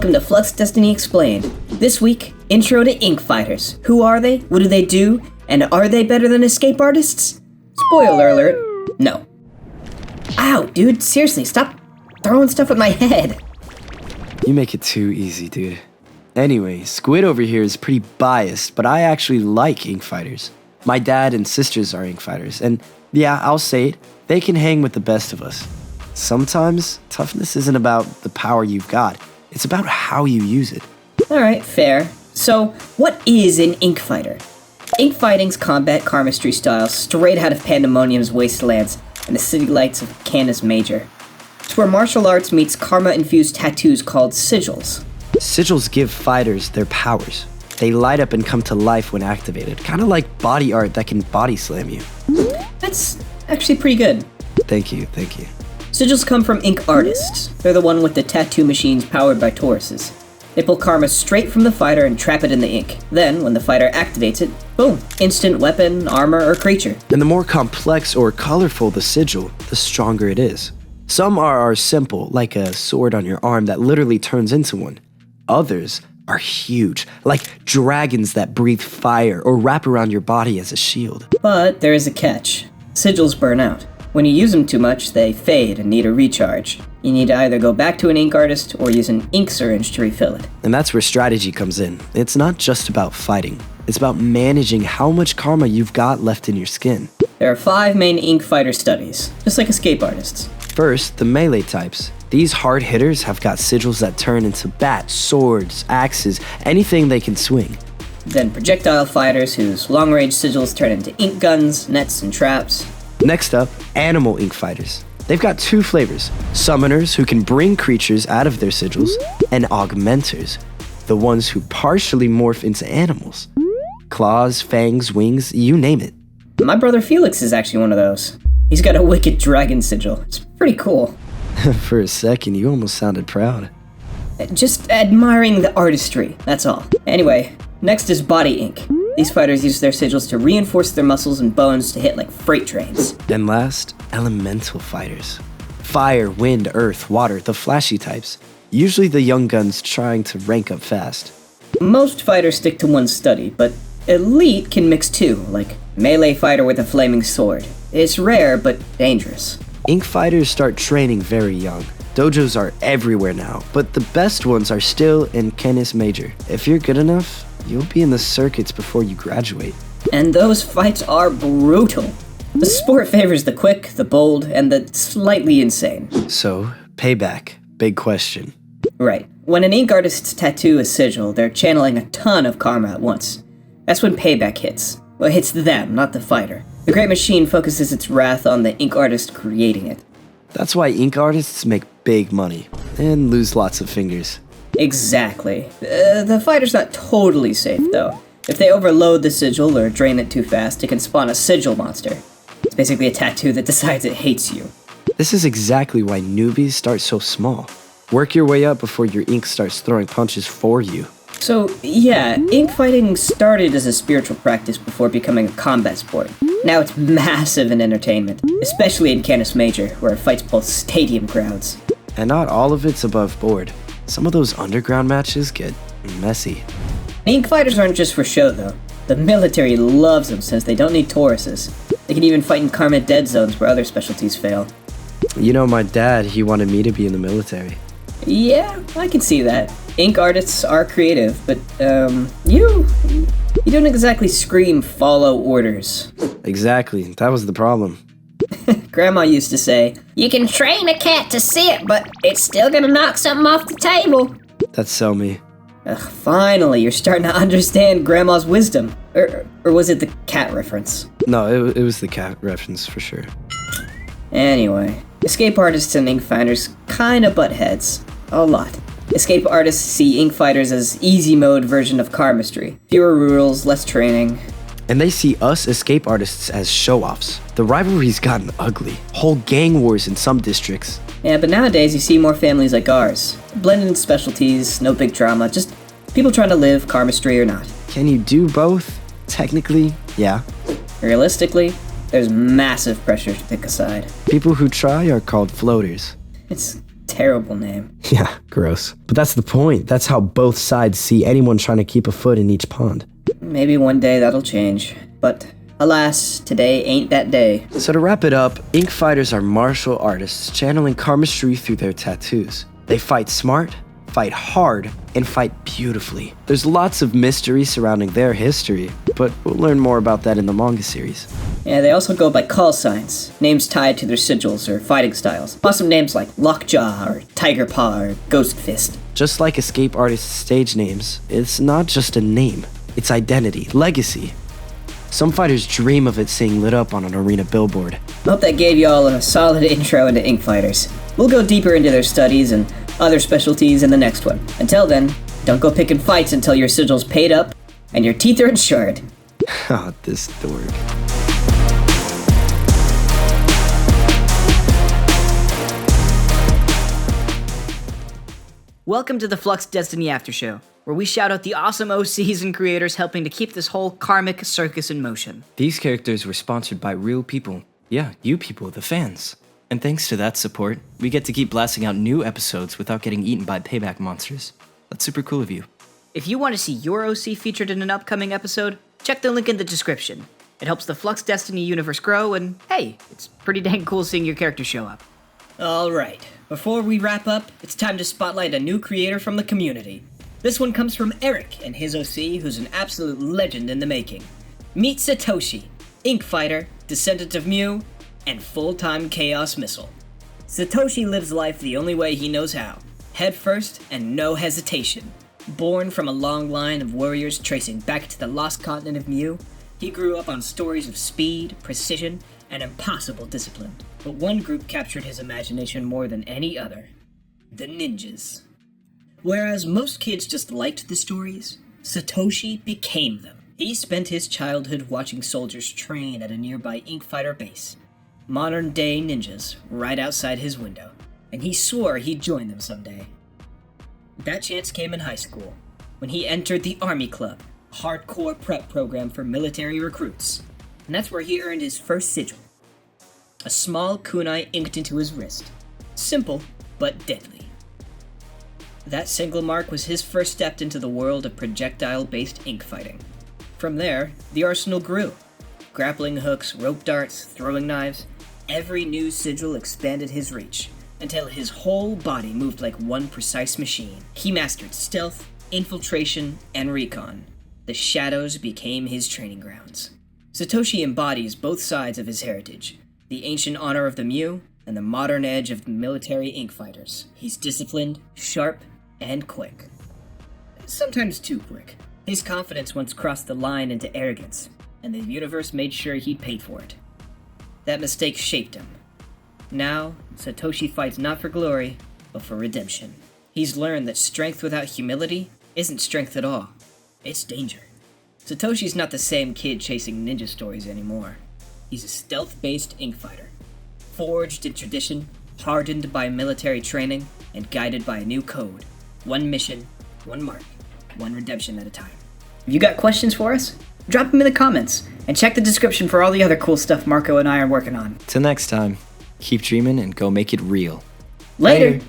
welcome to Flux Destiny Explained. This week, intro to ink fighters. Who are they? What do they do? And are they better than escape artists? Spoiler alert, no. Ow, dude, seriously, stop throwing stuff at my head. You make it too easy, dude. Anyway, Squid over here is pretty biased, but I actually like ink fighters. My dad and sisters are ink fighters, and yeah, I'll say it, they can hang with the best of us. Sometimes, toughness isn't about the power you've got, it's about how you use it. Alright, fair. So, what is an ink fighter? Ink fighting's combat Karmastry style straight out of Pandemonium's Wastelands and the city lights of Canis Major. It's where martial arts meets karma-infused tattoos called sigils. Sigils give fighters their powers. They light up and come to life when activated, kind of like body art that can body slam you. That's actually pretty good. Thank you, thank you. Sigils come from ink artists. They're the one with the tattoo machines powered by toruses. They pull karma straight from the fighter and trap it in the ink. Then, when the fighter activates it, boom, instant weapon, armor, or creature. And the more complex or colorful the sigil, the stronger it is. Some are simple, like a sword on your arm that literally turns into one. Others are huge, like dragons that breathe fire or wrap around your body as a shield. But there is a catch. Sigils burn out. When you use them too much, they fade and need a recharge. You need to either go back to an ink artist or use an ink syringe to refill it. And that's where strategy comes in. It's not just about fighting. It's about managing how much karma you've got left in your skin. There are 5 main ink fighter studies, just like escape artists. First, the melee types. These hard hitters have got sigils that turn into bats, swords, axes, anything they can swing. Then projectile fighters whose long-range sigils turn into ink guns, nets, and traps. Next up, animal ink fighters. They've got 2 flavors. Summoners who can bring creatures out of their sigils, and augmenters, the ones who partially morph into animals. Claws, fangs, wings, you name it. My brother Felix is actually one of those. He's got a wicked dragon sigil. It's pretty cool. For a second, you almost sounded proud. Just admiring the artistry, that's all. Anyway, next is body ink. These fighters use their sigils to reinforce their muscles and bones to hit like freight trains. Then last, elemental fighters. Fire, wind, earth, water, the flashy types. Usually the young guns trying to rank up fast. Most fighters stick to one study, but elite can mix 2, like melee fighter with a flaming sword. It's rare, but dangerous. Ink fighters start training very young. Dojos are everywhere now, but the best ones are still in Canis Major. If you're good enough, you'll be in the circuits before you graduate. And those fights are brutal. The sport favors the quick, the bold, and the slightly insane. So, Payback, big question. Right. When an ink artist's tattoo is sigil, they're channeling a ton of karma at once. That's when Payback hits. Well, it hits them, not the fighter. The great machine focuses its wrath on the ink artist creating it. That's why ink artists make big money, and lose lots of fingers. Exactly. The fighter's not totally safe, though. If they overload the sigil or drain it too fast, it can spawn a sigil monster. It's basically a tattoo that decides it hates you. This is exactly why newbies start so small. Work your way up before your ink starts throwing punches for you. So, yeah, ink fighting started as a spiritual practice before becoming a combat sport. Now it's massive in entertainment, especially in Canis Major, where it fights both stadium crowds. And not all of it's above board. Some of those underground matches get messy. Ink fighters aren't just for show, though. The military loves them since they don't need toruses. They can even fight in karma dead zones where other specialties fail. You know, my dad, he wanted me to be in the military. Yeah, I can see that. Ink artists are creative, but, you don't exactly scream follow orders. Exactly, that was the problem. Grandma used to say, "You can train a cat to sit, but it's still gonna knock something off the table." That's so me. Ugh, finally, you're starting to understand Grandma's wisdom. Or was it the cat reference? No, it was the cat reference for sure. Anyway, escape artists and ink fighters kinda butt heads. A lot. Escape artists see ink fighters as easy mode version of Karmastry. Fewer rules, less training. And they see us escape artists as show-offs. The rivalry's gotten ugly. Whole gang wars in some districts. Yeah, but nowadays you see more families like ours. Blended specialties, no big drama, just people trying to live, Karmastry or not. Can you do both? Technically, yeah. Realistically, there's massive pressure to pick a side. People who try are called floaters. It's a terrible name. Yeah, gross. But that's the point. That's how both sides see anyone trying to keep a foot in each pond. Maybe one day that'll change, but alas, today ain't that day. So to wrap it up, ink fighters are martial artists channeling Karmastry through their tattoos. They fight smart, fight hard, and fight beautifully. There's lots of mystery surrounding their history, but we'll learn more about that in the manga series. Yeah, they also go by call signs, names tied to their sigils or fighting styles. Awesome names like Lockjaw or Tiger Paw or Ghost Fist. Just like escape artists' stage names, it's not just a name, it's identity, legacy. Some fighters dream of it seeing lit up on an arena billboard. I hope that gave you all a solid intro into ink fighters. We'll go deeper into their studies and other specialties in the next one. Until then, don't go picking fights until your sigil's paid up and your teeth are insured. Ah, this dork. Welcome to the Flux Destiny After Show, where we shout out the awesome OCs and creators helping to keep this whole karmic circus in motion. These characters were sponsored by real people. Yeah, you people, the fans. And thanks to that support, we get to keep blasting out new episodes without getting eaten by Payback monsters. That's super cool of you. If you want to see your OC featured in an upcoming episode, check the link in the description. It helps the Flux Destiny universe grow, and hey, it's pretty dang cool seeing your character show up. Alright, before we wrap up, it's time to spotlight a new creator from the community. This one comes from Eric and his OC, who's an absolute legend in the making. Meet Satoshi, ink fighter, descendant of Mew, and full-time Chaos Missile. Satoshi lives life the only way he knows how, head first and no hesitation. Born from a long line of warriors tracing back to the lost continent of Mew, he grew up on stories of speed, precision, and impossible discipline. But one group captured his imagination more than any other: the ninjas. Whereas most kids just liked the stories, Satoshi became them. He spent his childhood watching soldiers train at a nearby ink fighter base. Modern-day ninjas right outside his window, and he swore he'd join them someday. That chance came in high school, when he entered the Army Club, a hardcore prep program for military recruits. And that's where he earned his first sigil. A small kunai inked into his wrist. Simple, but deadly. That single mark was his first step into the world of projectile-based ink fighting. From there, the arsenal grew. Grappling hooks, rope darts, throwing knives, every new sigil expanded his reach, until his whole body moved like one precise machine. He mastered stealth, infiltration, and recon. The shadows became his training grounds. Satoshi embodies both sides of his heritage, the ancient honor of the Mew and the modern edge of the military ink fighters. He's disciplined, sharp, and quick. Sometimes too quick. His confidence once crossed the line into arrogance, and the universe made sure he paid for it. That mistake shaped him. Now, Satoshi fights not for glory, but for redemption. He's learned that strength without humility isn't strength at all. It's danger. Satoshi's not the same kid chasing ninja stories anymore. He's a stealth-based ink fighter, forged in tradition, hardened by military training, and guided by a new code. One mission, one mark, one redemption at a time. If you got questions for us? Drop them in the comments, and check the description for all the other cool stuff Marco and I are working on. Till next time, keep dreaming and go make it real. Later.